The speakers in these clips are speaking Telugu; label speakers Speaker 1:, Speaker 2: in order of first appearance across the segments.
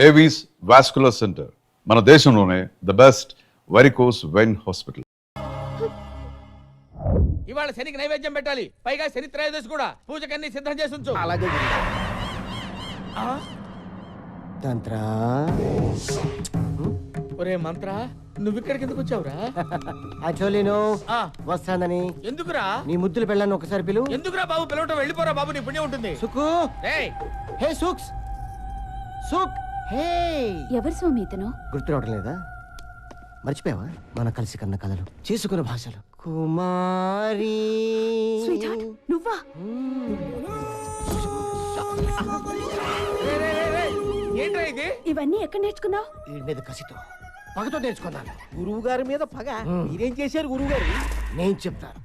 Speaker 1: ఏవీస్ వాస్కులర్ సెంటర్, మన దేశంలోనే the best varicose vein hospital.
Speaker 2: ఇవాళ శనికి నైవేద్యం పెట్టాలి, పైగా శని త్రయోదశి కూడా. పూజకన్నీ సిద్ధం చేసి ఉంచు.
Speaker 3: అలాగే తంత్ర.
Speaker 2: ఒరే మంత్ర, నువ్వు ఇక్కడికి ఎందుకు వచ్చావురా?
Speaker 3: యాక్చువల్లీ వస్తానని.
Speaker 2: ఎందుకురా?
Speaker 3: నీ ముద్దులు పెళ్ళాను ఒకసారి పిలు.
Speaker 2: ఎందుకురా బాబు పిలవటం? వెళ్ళిపోరా బాబు, నీ పుణ్యం ఉంటుంది.
Speaker 3: సుకు,
Speaker 2: రేయ్
Speaker 3: హే సుక్స్, సుక్, హే.
Speaker 4: ఎవరు స్వామి ఇతను?
Speaker 3: గుర్తు రావడం లేదా? మర్చిపోయావా? మన కలిసి కన్న కథలు, చేసుకున్న భాషలు. కుమారి.
Speaker 4: స్వీట్ నువ్వా?
Speaker 2: ఏంట్రా ఇది?
Speaker 4: ఇవన్నీ ఎక్కడ నేర్చుకున్నావు?
Speaker 3: వీడి మీద కసితో, పగతో నేర్చుకున్నాను.
Speaker 5: గురువు గారి మీద పగ. మీరేం చేశారు గురువు గారు?
Speaker 3: నేను చెప్తాను.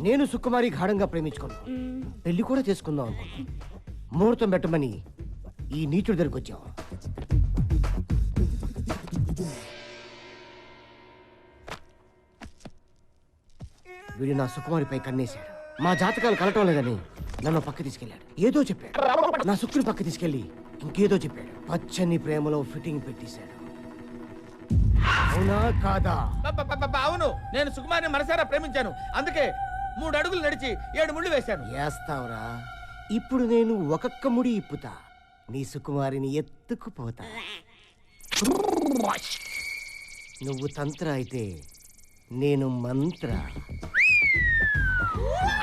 Speaker 3: నేను సుకుమారి గాఢంగా ప్రేమించుకున్నాను, పెళ్లి కూడా చేసుకుందాం అనుకున్నాను. ముహూర్తం పెట్టమని ఈ నీచుడి దగ్గరికి వచ్చావు. వీడు నా సుకుమారిపై కన్నేశాడు. మా జాతకాలు కలటం లేదని నన్ను పక్క తీసుకెళ్ళాడు. ఏదో చెప్పాడు. నా సుక్కుని పక్క తీసుకెళ్లి ఇంకేదో చెప్పాడు. పచ్చని ప్రేమలో ఫిట్టింగ్ పెట్టేశాడు. అవునా కాదా?
Speaker 2: అవును, నేను సుకుమారిని మనసారా ప్రేమించాను. అందుకే 3 అడుగులు నడిచి 7 ముళ్ళు వేశాను.
Speaker 3: వేస్తావురా? ఇప్పుడు నేను ఒక్కొక్క ముడి ఇప్పుతా, నీ సుకుమారిని ఎత్తుకుపోతా. నువ్వు తంత్ర అయితే నేను మంత్ర.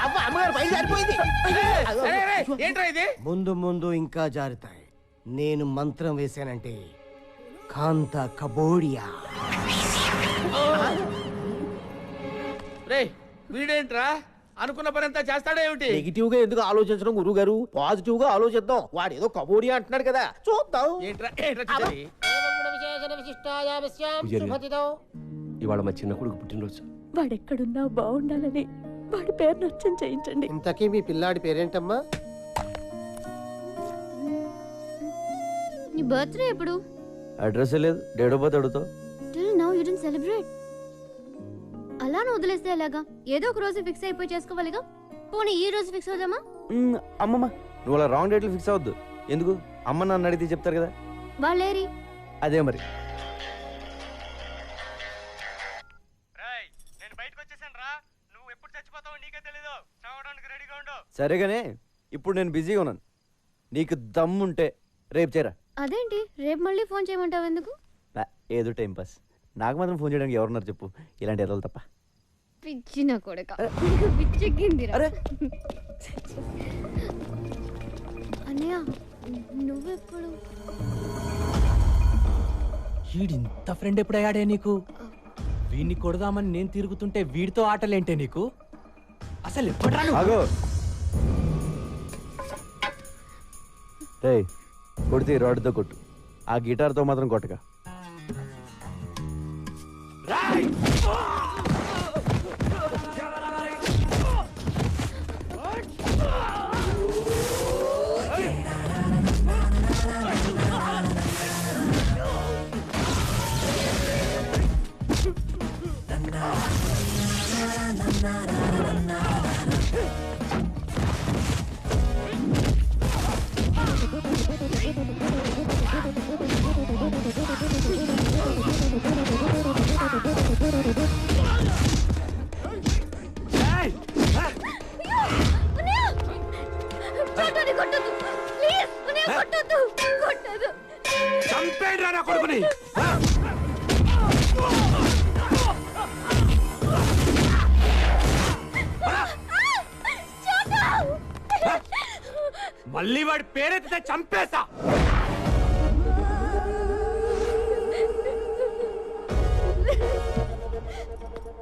Speaker 5: అమ్మగారు బయలుదేరిపోయింది.
Speaker 2: ఏంట్రా ఇది?
Speaker 3: ముందు ముందు ఇంకా జారుతాయి. నేను మంత్రం వేశానంటే కాంత కబోడియా.
Speaker 2: రేయ్ వీడేంట్రా అనుకున్న పని అంతా చేస్తాడేమిటి?
Speaker 5: నెగిటివ్ గా ఎందుకు ఆలోచించడం గురువు గారు? పాజిటివ్ గా ఆలోచిద్దాం. వాడు ఏదో కబోడి అంటున్నాడు కదా, చూద్దాం.
Speaker 2: ఏంట్రా చేసేది?
Speaker 6: ఇవాళ మా చిన్న కొడుకు పుట్టినరోజు.
Speaker 4: వాడెక్కడున్నా బాగుండాలని వాడి పేరు నచ్చం చేయించండి.
Speaker 3: ఇంతకీ మీ పిల్లాడి పేరేంటమ్మా?
Speaker 7: నీ బర్త్డే ఎప్పుడు?
Speaker 6: అడ్రస్ లేదు, డేట్ ఆఫ్ బర్త్ అడుగుతావు.
Speaker 7: Till now you didn't celebrate. అలానే వదిలేస్తే ఎలాగా? ఏదో ఒక రోజు ఫిక్స్ అయిపోయి చేసుకోవాలిగా. పోనీ ఈ రోజు ఫిక్స్ అవుదామా?
Speaker 6: అమ్మమ్మ, నువ్వు అలా రాంగ్ డేట్లు ఫిక్స్ అవద్దు. ఎందుకు? అమ్మ నన్ను అడిగితే చెప్తారు కదా.
Speaker 7: వాళ్ళేరి
Speaker 6: అదే మరి. సరేగానే, ఇప్పుడు నేను బిజీగా ఉన్నాను. నీకు దమ్ముంటే రేపు చేరా.
Speaker 7: అదేంటి రేపు మళ్ళీ ఫోన్ చేయమంటావు ఎందుకు?
Speaker 6: ఏదో టైం పాస్. నాకు మాత్రం ఫోన్ చేయడానికి ఎవరున్నారు చెప్పు, ఇలాంటి ఎదలు తప్ప.
Speaker 7: పిచ్చిన కొడక, పిచ్చెక్కిందిరా. అన్నయ్య నువ్వెప్పుడు?
Speaker 8: వీడింత ఫ్రెండ్ ఎప్పుడయ్యాడే నీకు? వీడిని కొడదామని నేను తిరుగుతుంటే వీడితో ఆటలేంటే నీకు? అసలు
Speaker 6: ఆగో రే, కొడితే రాడ్తో కొట్టు, ఆ గిటార్తో మాత్రం కొట్టగా.
Speaker 8: మళ్ళీ వాడి పేరెత్తితే చంపేస్తా.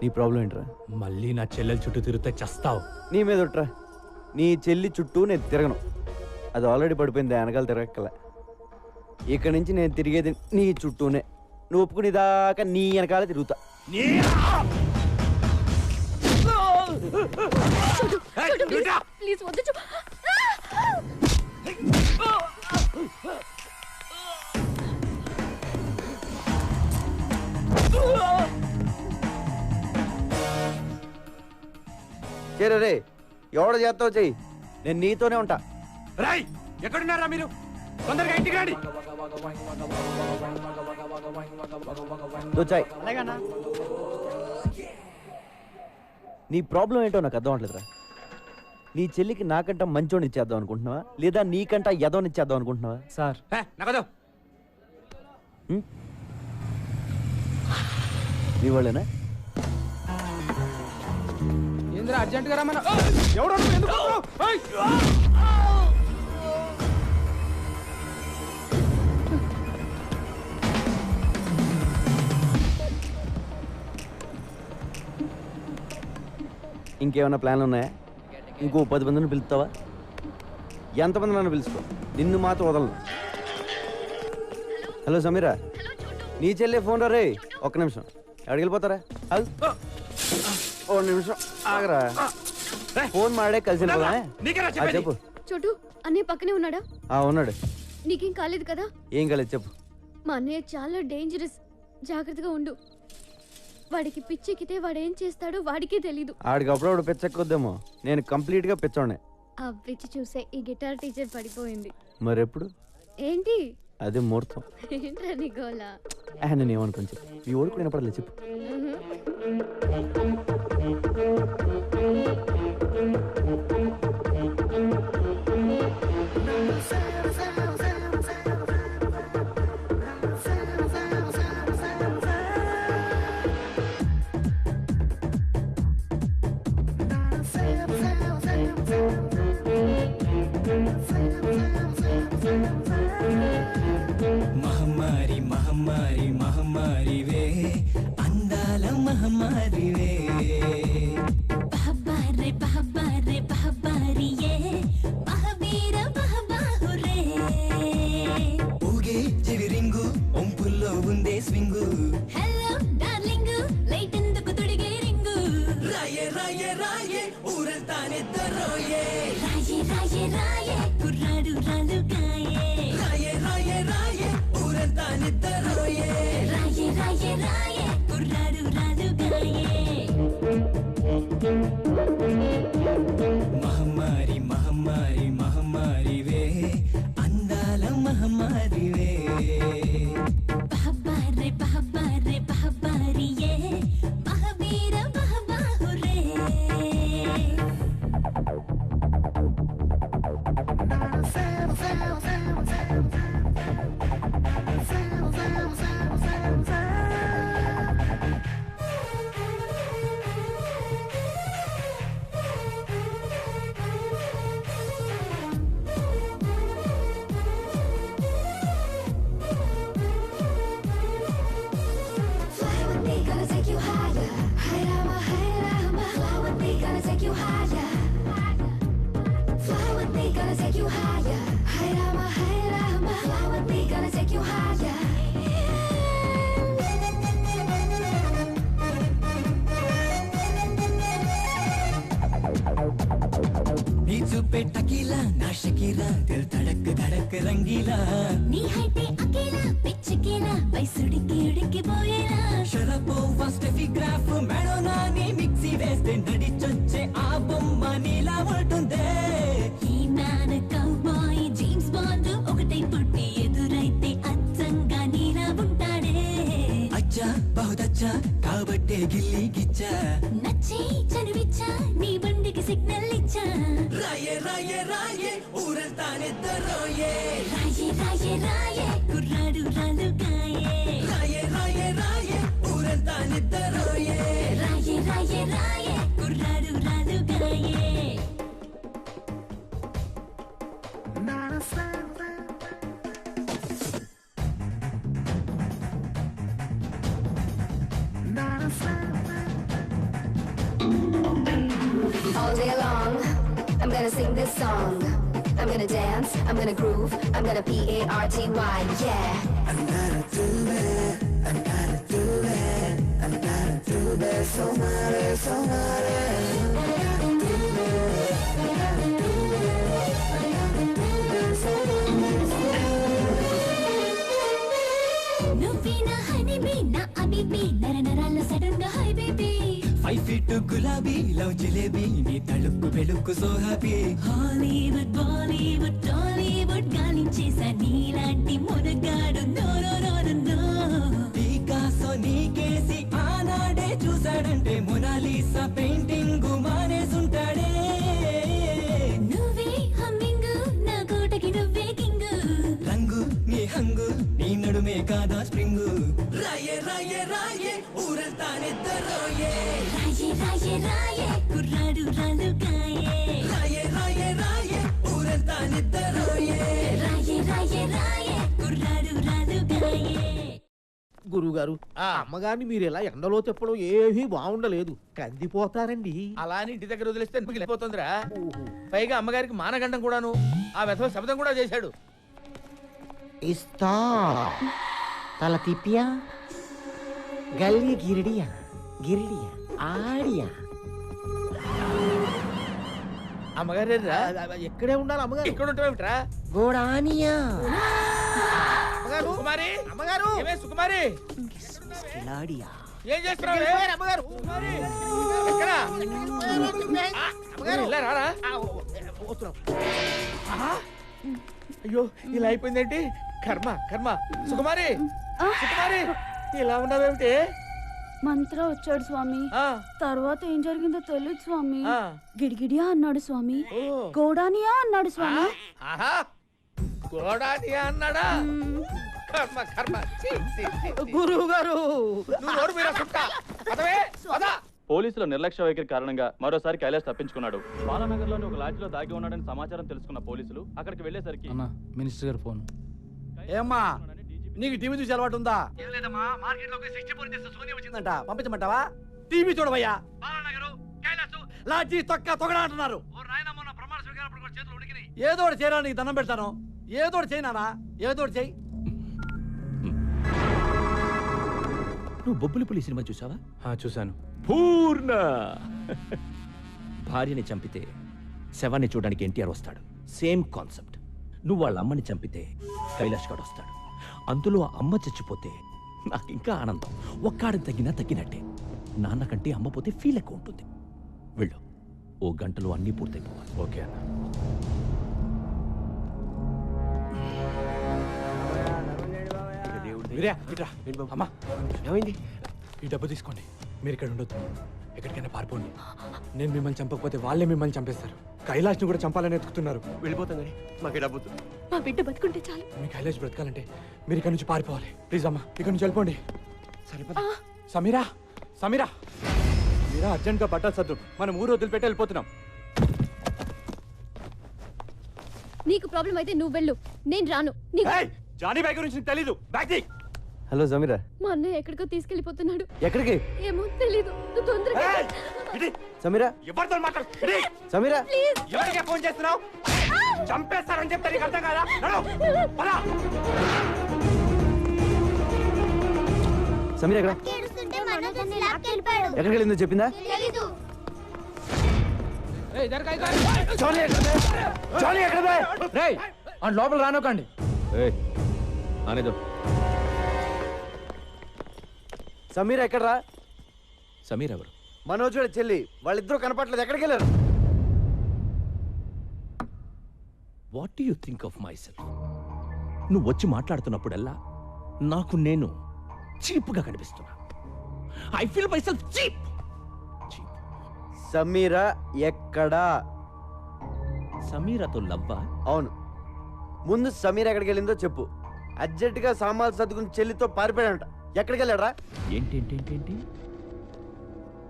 Speaker 6: నీ ప్రాబ్లం ఏంట్రా?
Speaker 8: మళ్ళీ నా చెల్లెల చుట్టూ తిరిగితే చస్తావు.
Speaker 6: నీ మీద ఒట్రా. నీ చెల్లి చుట్టూ నేను తిరగను, అది ఆల్రెడీ పడిపోయింది, వెనకాల తిరగక్కల. ఇక్కడి నుంచి నేను తిరిగేది నీ చుట్టూనే. నువ్వు ఒప్పుకుని దాకా నీ వెనకాల తిరుగుతా.
Speaker 7: ప్లీజ్ వద్దు.
Speaker 6: చేరే రే, ఎవడో చేస్తావు చెయ్యి, నేను నీతోనే ఉంటా.
Speaker 8: రాయ్, ఎక్కడున్నారా మీరు? తొందరగా ఇంటికి రండి.
Speaker 6: దో చాయ్. నీ ప్రాబ్లం ఏంటో నాకు అర్థం అవట్లేదురా. నీ చెల్లికి నాకంట మంచోని ఇచ్చేద్దాం అనుకుంటున్నావా, లేదా నీకంట ఎదోని ఇచ్చేద్దాం అనుకుంటున్నావా?
Speaker 8: సార్
Speaker 2: నగదు
Speaker 6: నీ వాళ్ళేనా?
Speaker 8: ఏంద్రా అర్జెంట్ గా రమ్మన్నా. ఎవడు ఎందుకు?
Speaker 6: ఇంకేమైనా ప్లాన్లు ఉన్నాయా? ఇంకో 10 మందిని పిలుస్తావా? ఎంతమంది నన్ను పిలుచుకో, నిన్ను మాత్రం వదలను. హలో సమీరా, నీ చెల్లె ఫోన్ రే. ఒక్క నిమిషం, ఎక్కడికి వెళ్ళిపోతారా? ఓ నిమిషం ఆగరా. ఫోన్ మాడే కలిసి చెప్పు.
Speaker 7: చోటు అన్నయ్య పక్కనే ఉన్నాడా?
Speaker 6: ఉన్నాడు.
Speaker 7: నీకేం కాలేదు కదా?
Speaker 6: ఏం కాలేదు చెప్పు.
Speaker 7: మా అన్నయ్య చాలా డేంజరస్, జాగ్రత్తగా ఉండు. వాడికి పిచ్చెక్కితే వాడేం చేస్తాడో వాడికే తెలీదు.
Speaker 6: ఆడికి అప్పుడప్పుడు పిచ్చెక్కొద్దేమో, నేను కంప్లీట్ గా పిచ్చోనే.
Speaker 7: ఆ పిచ్చి చూసే ఈ గిటార్ టీచర్ పడిపోయింది.
Speaker 6: మరెప్పుడు?
Speaker 7: ఏంటి
Speaker 6: అదే ముహూర్తం.
Speaker 7: ఏంట్రా నీ గోలా?
Speaker 6: నేను ఏమనుకోని చెప్పు. ఈ ఓడి కూడా వినపడలేదు చెప్పు.
Speaker 9: మహమ్మారి మహమ్మారి మహమ్మారివే, అందాల మహమ్మారివే.
Speaker 10: బహబారే బహబారే బహబారియే, బహబీర బహబాహురే.
Speaker 9: ఊగే చెవిరింగు, ఒంపుల్లో ఉందే స్వింగు.
Speaker 10: హలో డార్లింగ్, లైట్ ఎందుకు తొడిగే రింగు?
Speaker 9: రాయే రాయే రాయే, ఊరంతా నిద్రరోయే.
Speaker 10: రాయే రాయే రాయే, కుర్రాడు రాలుగాయే.
Speaker 9: రాయే రాయే రాయే, ఊరంతా నిద్రరోయే.
Speaker 10: రాయే రాయే రాయే, కుర్రాడు రాలుగాయే.
Speaker 9: మహమ్మారి మహమ్మారి మహమ్మారివే, అందాల మహమ్మారివే.
Speaker 10: బహబారే బహబారే బహబారియే, బహబీర బహబాహురే. Fly with me, gonna take you higher. Hey Rama, fly with me, gonna take you higher. Fly with me, gonna take you higher. Hey Rama, fly with me, gonna take you higher.
Speaker 9: నీ చూపే టకీలా, నా షకీలా, దిల్ ధడక్ ధడక్ రంగీలా.
Speaker 10: నీ హైటే అకేలా, పిచ్చకేలా, వయసుడికి ఉడికిపోయేలా.
Speaker 9: షరపోవా స్టెఫిగ్రాఫ్, మెడోనా నీ మిక్సీ వేస్తే నడిచొచ్చే ఆ బొమ్మ నీలా ఉంటుందే.
Speaker 10: ఈ మ్యాన్ కౌబాయ్, జేమ్స్ బాండ్ ఒకటై పుట్టి ఎదురైతే అచ్చంగా నీలా ఉంటాడే.
Speaker 9: అచ్చా బహుదచ్చా, కాబట్టే గిల్లి గిచ్చా.
Speaker 10: నచ్చే చనువిచ్చా, నీ బండికి సిగ్నల్ ఇచ్చా.
Speaker 9: రాయే రాయే రాయే, ఊరంతా నిద్రరోయే.
Speaker 10: రాయే రాయే రాయే, కుర్రాడు రాలుగాయే.
Speaker 9: రాయే రాయే రాయే, ఊరంతా నిద్రరోయే.
Speaker 10: రాయే రాయే రాయే, కుర్రాడు రాలుగాయే.
Speaker 11: All day long, I'm gonna sing this song. I'm gonna dance, I'm gonna groove, I'm gonna P-A-R-T-Y, yeah. I'm gonna do it, I'm gonna do it, I'm gonna do it, so mighty, so mighty.
Speaker 10: నువ్వే నా హనీబీ, నా అబీబీ, నర నరాల సడన్ గా హై బేబీ.
Speaker 9: 5 feet గులాబీ లవ్ జిలేబీ నీ తలుపు వెలుక్కు so happy Hollywood Bollywood Tollywood గాలించేసా నీలాంటి మొనగాడు no no no no Picasso నీకేసి ఆనాడే చూసాడంటే మొనాలిసా పెయింటింగ్ మానేసుంటాడే
Speaker 10: నువ్వే హమ్మింగ్ నా కోటకి నువ్వే కింగ్
Speaker 9: రంగు నీ హంగు నీ నడుమే కాదా స్ప్రింగు రాయే రాయే రాయే ఊరంతానిద్దరోయే
Speaker 10: రాయే రాయే రాయే కుర్రాడు రాలుగాయే
Speaker 9: రాయే రాయే రాయే ఊరంతానిద్దరోయే
Speaker 10: రాయే రాయే రాయే కుర్రాడు రాలుగాయే.
Speaker 5: గురుగారు అమ్మగారిని మీరు ఇలా ఎండలో తిప్పడం ఏమీ బాగుండలేదు కందిపోతారండి.
Speaker 2: అలా అని ఇంటి దగ్గర వదిలేస్తే మిగిలిపోతుందిరా. పైగా అమ్మగారికి మానగండం కూడాను. ఆ వెధవ శబ్దం కూడా చేశాడు.
Speaker 3: ఇస్తా తల తిప్పియా గల్లి గిరిడియా గిరిడియా ఆడియా.
Speaker 2: అమ్మగారు
Speaker 5: ఎక్కడే ఉండాలి అమ్మగారు?
Speaker 2: ఇక్కడ ఉంటావేమిట్రా?
Speaker 3: గోడానియా
Speaker 5: అమ్మగారు
Speaker 2: సుకుమారి,
Speaker 5: అమ్మగారు
Speaker 2: ఏమే సుకుమారి,
Speaker 3: లాడియా.
Speaker 2: ఏం చేస్తున్నావు?
Speaker 5: వెళ్ళిపోయారు అమ్మగారు.
Speaker 2: ఎక్కడ?
Speaker 5: అమ్మగారు
Speaker 2: ఇలా రారా.
Speaker 5: వస్తున్నాం.
Speaker 2: అయ్యో ఇలా అయిపోయిందేంటి? కర్మ కర్మ. సుకుమారి, సుకుమారి, ఇలా ఉన్నావేమిటి?
Speaker 4: మంత్ర వచ్చాడు స్వామి.
Speaker 2: ఆ,
Speaker 4: తర్వాత ఏం జరిగిందో తెలియదు స్వామి.
Speaker 2: ఆ.
Speaker 4: గిడిగిడియా అన్నాడు స్వామి.
Speaker 2: ఓ.
Speaker 4: గోడానియా అన్నాడు స్వామి.
Speaker 2: ఆహా, గోడానియా అన్నాడా? కర్మ కర్మ. ఛీ, ఛీ, ఛీ, ఛీ.
Speaker 5: గురువు గారు
Speaker 2: నువ్వు నోరు మీద సుట్టా. పదవే, పద.
Speaker 12: పోలీసుల నిర్లక్ష్య వైఖరి కారణంగా మరోసారి కైలాష్ తప్పించుకున్నాడు. బాలానగర్లోని ఒక లాడ్జిలో దాగి ఉన్నాడని సమాచారం తెలుసుకున్న పోలీసులు అక్కడికి వెళ్లేసరికి
Speaker 8: మినిస్టర్ గారు ఫోన్.
Speaker 5: ఏమ్మా నీకు టీవీ చూసి అలవాటు ఉందా? వచ్చిందంట పంపించమంటావా? టీవీ చూడవయ్యా. లాడ్జీ తొక్క తొగడా అంటున్నారు. ఏదో ఒకటి చేయరా, నీకు దండం పెడతాను. ఏదో ఒకటి చేయనా, ఏదో ఒకటి చెయ్యి.
Speaker 13: నువ్వు బొబ్బులిపులి సినిమా చూసావా?
Speaker 8: చూశాను.
Speaker 13: పూర్ణ భార్యని చంపితే శవాన్ని చూడడానికి ఎన్టీఆర్ వస్తాడు. Same concept. నువ్వు వాళ్ళ అమ్మని చంపితే కైలాష్ గడ్ వస్తాడు. అందులో అమ్మ చచ్చిపోతే నాకు ఇంకా ఆనందం. ఒక్కాడిని తగ్గినట్టే. నాన్న కంటే అమ్మ పోతే ఫీల్ ఎక్కువ ఉంటుంది. వెళ్ళు, ఓ గంటలో అన్నీ పూర్తయిపోవాలి.
Speaker 8: ఓకే అన్న. అమ్మా
Speaker 3: ఏమైంది?
Speaker 8: ఈ డబ్బు తీసుకోండి. మీరు ఇక్కడ ఉండొద్దు, ఎక్కడికైనా పారిపోండి. నేను మిమ్మల్ని చంపకపోతే వాళ్ళే మిమ్మల్ని చంపేస్తారు. కైలాష్ని కూడా చంపాలని ఎత్తుకుతున్నారు.
Speaker 3: వెళ్ళిపోతాం కానీ మాకు డబ్బు.
Speaker 4: మా బిడ్డ బతుకుంటే చాలు.
Speaker 8: మీ కైలాష్ బ్రతకాలంటే మీరు ఇక్కడ నుంచి పారిపోవాలి. ప్లీజ్ అమ్మా, ఇక్కడ నుంచి వెళ్ళిపోండి.
Speaker 3: సరిపోతా.
Speaker 8: సమీరా, సమీరా, మీరా అర్జెంట్గా బట్టలు సర్దు. మనం ఊరు వదిలిపెట్టి వెళ్ళిపోతున్నాం.
Speaker 7: నీకు ప్రాబ్లం అయితే నువ్వు వెళ్ళు, నేను రాను.
Speaker 8: జానీ బాయ్ గురించి నీకు తెలీదు. బ్యాగ్ తీ.
Speaker 6: హలో సమీరా.
Speaker 7: మా అన్నయ్య ఎక్కడికో తీసుకెళ్లిపోతున్నాడు.
Speaker 6: ఎక్కడికి?
Speaker 7: ఏమో తెలీదు. నువ్వు తొందరగా
Speaker 6: సమీరా,
Speaker 8: ఎవరితో మాట్లాడు?
Speaker 6: సమీరా,
Speaker 8: ఎవరికే ఫోన్ చేస్తున్నావు? చంపేస్తారని చెప్తే నీకు అర్థం కాదా?
Speaker 6: సమీరా ఎక్కడ? ఎక్కడికి వెళ్ళిందో చెప్పిందా?
Speaker 8: లోపల రానోకండి.
Speaker 6: సమీరా ఎక్కడరా?
Speaker 13: సమీర్ ఎవరు?
Speaker 6: మనోజుడ చెల్లి. వాళ్ళిద్దరూ కనపట్లేదు. ఎక్కడికి వెళ్ళారు?
Speaker 13: What do you think of my self? నువ్వు వచ్చి మాట్లాడుతున్నప్పుడల్లా నాకు నేను చీప్గా కనిపిస్తున్నా. I feel my self cheap.
Speaker 6: Sameera ఎక్కడా?
Speaker 13: సమీరాతో లవ్వా?
Speaker 6: అవును. ముందు సమీరా ఎక్కడికి వెళ్ళిందో చెప్పు. అర్జెంటుగా సామాన్లు సర్దుకుని చెల్లితో పారిపోయాడంట. ఎక్కడికి వెళ్ళాడా?
Speaker 13: ఏంటి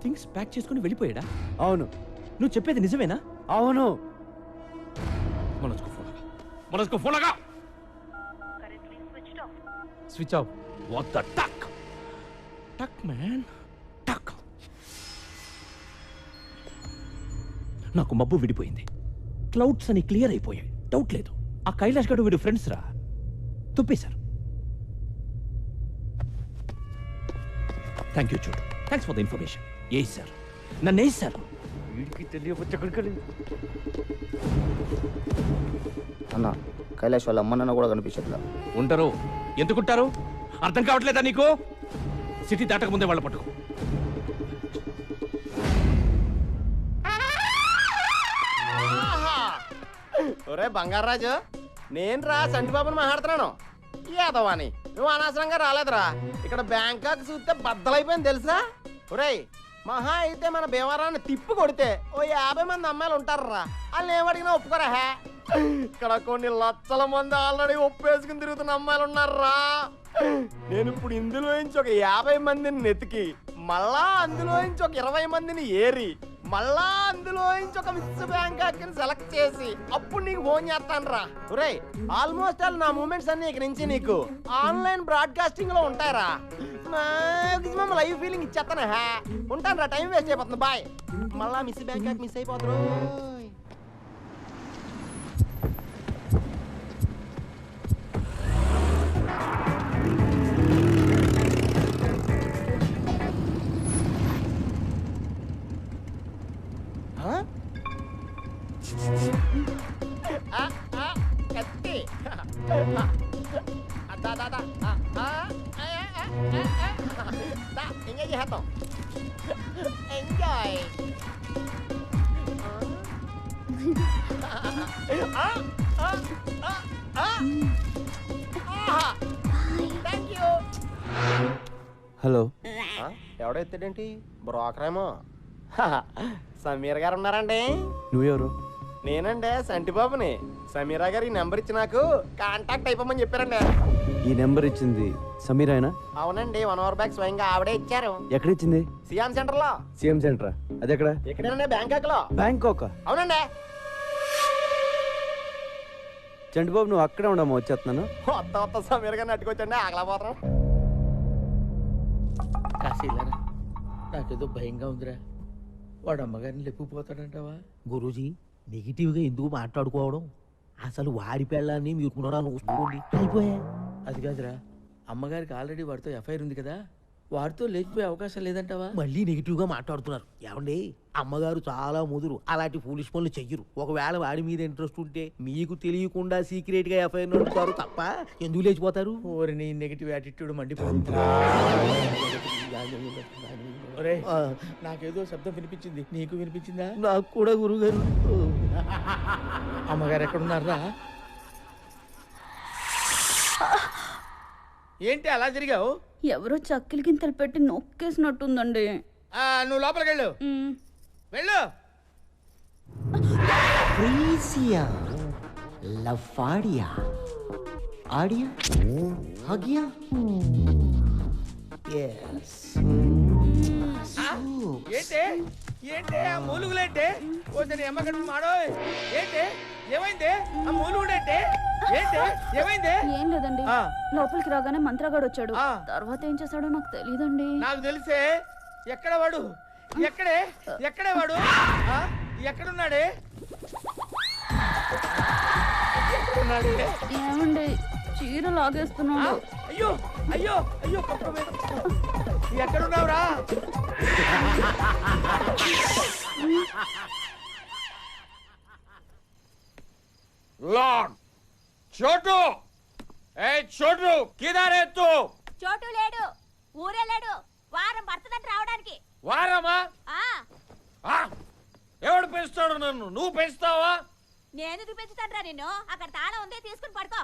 Speaker 13: థింగ్స్ ప్యాక్ చేసుకుని వెళ్ళిపోయాడా?
Speaker 6: అవును.
Speaker 13: నువ్వు చెప్పేది నిజమేనా?
Speaker 6: అవును.
Speaker 13: మనస్కు ఫోన్ లగా.
Speaker 8: Switch off.
Speaker 13: What the tuck tuck man టక్. నాకు మబ్బు విడిపోయింది. క్లౌడ్స్ అని క్లియర్ అయిపోయాయి. డౌట్ లేదు. ఆ కైలాష్ గడు వీడు ఫ్రెండ్స్ రా. తుప్పేశారు. థ్యాంక్ యూ చూడు. Thanks for the information. A sir నన్ను ఏ సార్
Speaker 6: వీడికి తెలియవచ్చు. ఎక్కడికి
Speaker 5: అన్న కైలాష్ వాళ్ళ అమ్మ నాన్న కూడా కనిపించట్లా.
Speaker 13: ఉంటారు. ఎందుకుంటారు? అర్థం కావట్లేదా నీకు? సిటీ దాటక ముందే వాళ్ళ పట్టుకో.
Speaker 5: ఒరే బంగారాజు, నేను రా సంటిబాబుని మాట్లాడుతున్నాను. ఏదవాని నువ్వు అనవసరంగా రాలేదురా. ఇక్కడ బ్యాంకాక్ చూస్తే బద్దలైపోయింది తెలుసా. ఒరేయ్, మహా అయితే మన భీమవరాన్ని తిప్పు కొడితే ఓ 50 మంది అమ్మాయిలు ఉంటారా. వాళ్ళు ఏమడిగినా ఒప్పుకోరా. హే, ఇక్కడ కొన్ని లక్షల మంది ఆల్రెడీ ఒప్పేసుకుని తిరుగుతున్న అమ్మాయిలు ఉన్నారా. నేను ఇప్పుడు ఇందులో నుంచి ఒక 50 మందిని నెతికి, మళ్ళా అందులో నుంచి ఒక 20 మందిని ఏరి, మళ్ళా అందులో నుంచి ఒక మిస్ బ్యాంకాక్ సెలెక్ట్ చేసి అప్పుడు నీకు ఫోన్ చేస్తాను రా. ఒరేయ్, ఆల్మోస్ట్ ఆల్ నా మూమెంట్స్ అన్ని ఇక్కడ నుంచి నీకు ఆన్లైన్ బ్రాడ్కాస్టింగ్ లో ఉంటాయరా. మాక్సిమం లైవ్ ఫీలింగ్ ఇచ్చేస్తాను. హే, ఉంటాను రా, టైం వేస్ట్ అయిపోతుంది. బాయ్. మళ్ళా మిస్ బ్యాంకాక్ మిస్ అయిపోతారు. కత్తి ఎంజాయ్ చేస్తాం. ఎంజాయ్. Thank you.
Speaker 6: హలో.
Speaker 5: ఎవడో ఎత్తాడేంటి? బ్రోకర్ ఏమో. సమీర్ గారు ఉన్నారండి?
Speaker 6: నువ్వెవరు?
Speaker 5: నేనండి, సంటిబాబుని. సమీరా గారు ఈ నెంబర్ ఇచ్చి నాకు కాంటాక్ట్ అయిపోమని చెప్పారండి.
Speaker 6: ఈ నెంబర్ ఇచ్చింది సమీరాయనా?
Speaker 5: అవునండి, 1 అవర్ బ్యాక్ స్వయంగా ఆవిడే ఇచ్చారు.
Speaker 6: ఎక్కడ ఇచ్చింది?
Speaker 5: సియామ్ సెంటర్ లో.
Speaker 6: సీఎం సెంటరా? అది ఎక్కడ?
Speaker 5: ఎక్కడేనండి? బ్యాంకాక్ లో.
Speaker 6: బ్యాంకాక్?
Speaker 5: అవునండి.
Speaker 6: చంటిబాబు నువ్వు అక్కడే ఉండమ్మా, వచ్చేస్తున్నాను.
Speaker 5: కొత్త సమీర్ గారిని అట్టుకొచ్చండి, ఆగలేకపోతాం.
Speaker 2: కాశీలరా, నాకేదో భయంగా ఉందిరా. వాడు అమ్మగారిని లేపుకుపోతాడంటావా?
Speaker 5: గురూజీ, నెగిటివ్ గా ఎందుకు మాట్లాడుకోవడం? అసలు వాడి పెళ్ళాన్ని మీరు పునరాలోచించుకోండి. అయిపోయా.
Speaker 2: అది కాదురా, అమ్మగారికి ఆల్రెడీ వాడితో ఎఫ్ఐఆర్ ఉంది కదా, వాడితో లేచిపోయే అవకాశం లేదంటావా?
Speaker 5: మళ్ళీ నెగిటివ్ గా మాట్లాడుతున్నారు. ఏమండి, అమ్మగారు చాలా ముదురు, అలాంటి ఫూలిష్ పనులు చెయ్యరు. ఒకవేళ వాడి మీద ఇంట్రెస్ట్ ఉంటే మీకు తెలియకుండా సీక్రెట్ గా ఎఫ్ఐఆర్ నడుపుతారు తప్ప ఎందుకు లేచిపోతారు?
Speaker 2: ఓరి నీ నెగిటివ్ యాటిట్యూడ్ మండిపోతుంది. ఒరే, నాకేదో శబ్దం వినిపించింది, నీకు వినిపించిందా?
Speaker 5: నాకు కూడా గురుగారు.
Speaker 2: అమ్మగారు ఎక్కడున్నారా? ఏంటి అలా జరిగావు?
Speaker 4: ఎవరో చక్కిలి గింతలు పెట్టి నొక్కేసినట్టుందండి.
Speaker 2: నువ్వు లోపలికి వెళ్ళు. వెళ్ళు.
Speaker 3: ప్రీసియా, లఫాడియా, ఆడియా, హగియా. Yes.
Speaker 2: ఏంటి ఏంటి ఆ మూలుగులేంటి? ఓసరి అమ్మగడ్డ మాడో. ఏంటి ఏమైంది? ఆ మూలుగుడేంటి? ఏంటి ఏమైంది?
Speaker 4: ఏం లేదండి, లోపలికి రాగానే మంత్రగాడు వచ్చాడు. తర్వాత ఏం చేశాడో నాకు తెలియదండి.
Speaker 2: నాకు తెలిసే. ఎక్కడ వాడు? ఎక్కడే వాడు? ఎక్కడున్నాడే?
Speaker 4: ఏమండి, చీర లాగేస్తున్నాడు.
Speaker 2: అయ్యో అయ్యో అయ్యో, ఎక్కడున్నావురా? చోటు, ఏ చోటు, కిదారే తూ?
Speaker 14: చోటు లేడు, ఊరే లేడు. వారం పడుతుందంట రావడానికి.
Speaker 2: వారమా? ఎవడు పెంచుతాడు నన్ను? నువ్వు పెంచుతావా?
Speaker 14: నేను పెంచుతాను రా నిన్ను. అక్కడ తాళం ఉంది, తీసుకుని పడుకో.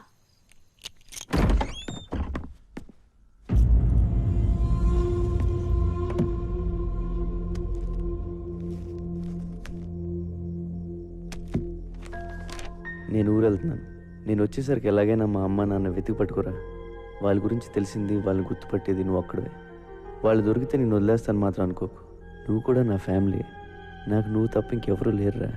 Speaker 6: నేను ఊరు వెళ్తున్నాను. నేను వచ్చేసరికి ఎలాగైనా మా అమ్మ నాన్న వెతికి పట్టుకోరా. వాళ్ళ గురించి తెలిసింది, వాళ్ళని గుర్తుపట్టేది నువ్వు ఒక్కడే. వాళ్ళు దొరికితే నేను వదిలేస్తాను మాత్రం అనుకోకు. నువ్వు కూడా నా ఫ్యామిలీ. నాకు నువ్వు తప్ప ఇంకెవరూ లేరురా.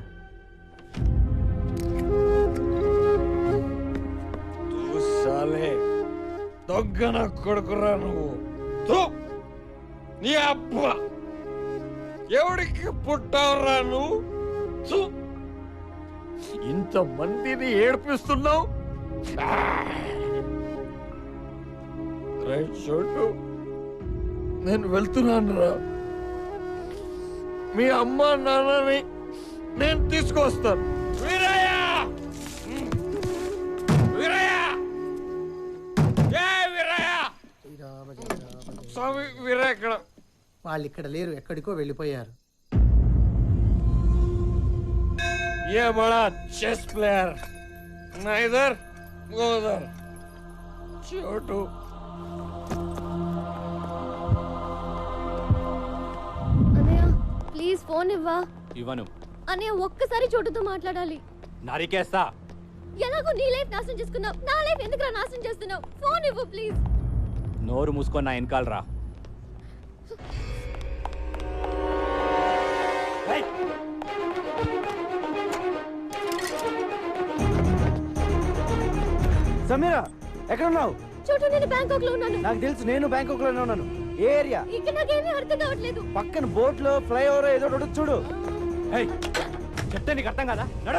Speaker 2: దొగ్గన కొడుకురా నువ్వు. నీ అబ్బ ఎవడికి పుట్టావురా నువ్వు? ఇంతమందిని ఏడిపిస్తున్నావు. చోటు, నేను వెళ్తున్నాను రా. మీ అమ్మ నాన్నని నేను తీసుకొస్తాను. వీరయ్య, వీరయ్య, వీరయ్య, స్వామి వీరయ్య ఇక్కడ.
Speaker 5: వాళ్ళు ఇక్కడ లేరు, ఎక్కడికో వెళ్ళిపోయారు.
Speaker 2: ये बड़ा चेस प्लेयर నైదర్ గోదర్ చోటు.
Speaker 7: అన్నయ్య ప్లీజ్ ఫోన్ ఇవ్వా.
Speaker 8: ఇవ్వను.
Speaker 7: అన్నయ్య ఒక్కసారి చోటుతో మాట్లాడాలి.
Speaker 8: నరికేస్తా.
Speaker 7: ఎలాగో నీ లైఫ్ నాశనం చేసుకున్నావు, నా లైఫ్ ఎందుకు నాశనం చేస్తున్నావు? ఫోన్ ఇవ్వు ప్లీజ్.
Speaker 8: నోరు మూసుకొని నా వెనకాల రా.
Speaker 3: సమీరా ఎక్కడ ఉన్నావు?
Speaker 7: చోటు నేను బ్యాంకాక్ లో ఉన్నాను.
Speaker 3: నాకు తెలుసు, నేను బ్యాంకాక్ లోనే ఉన్నాను. ఏ ఏరియా?
Speaker 7: ఇక్కడ నాకేమీ అర్థం కావట్లేదు.
Speaker 3: పక్కన బోట్ లో ఫ్లైఓవర్ ఏదో ఒకటి చూడు.
Speaker 8: చెప్తే నీకు అర్థం కదా.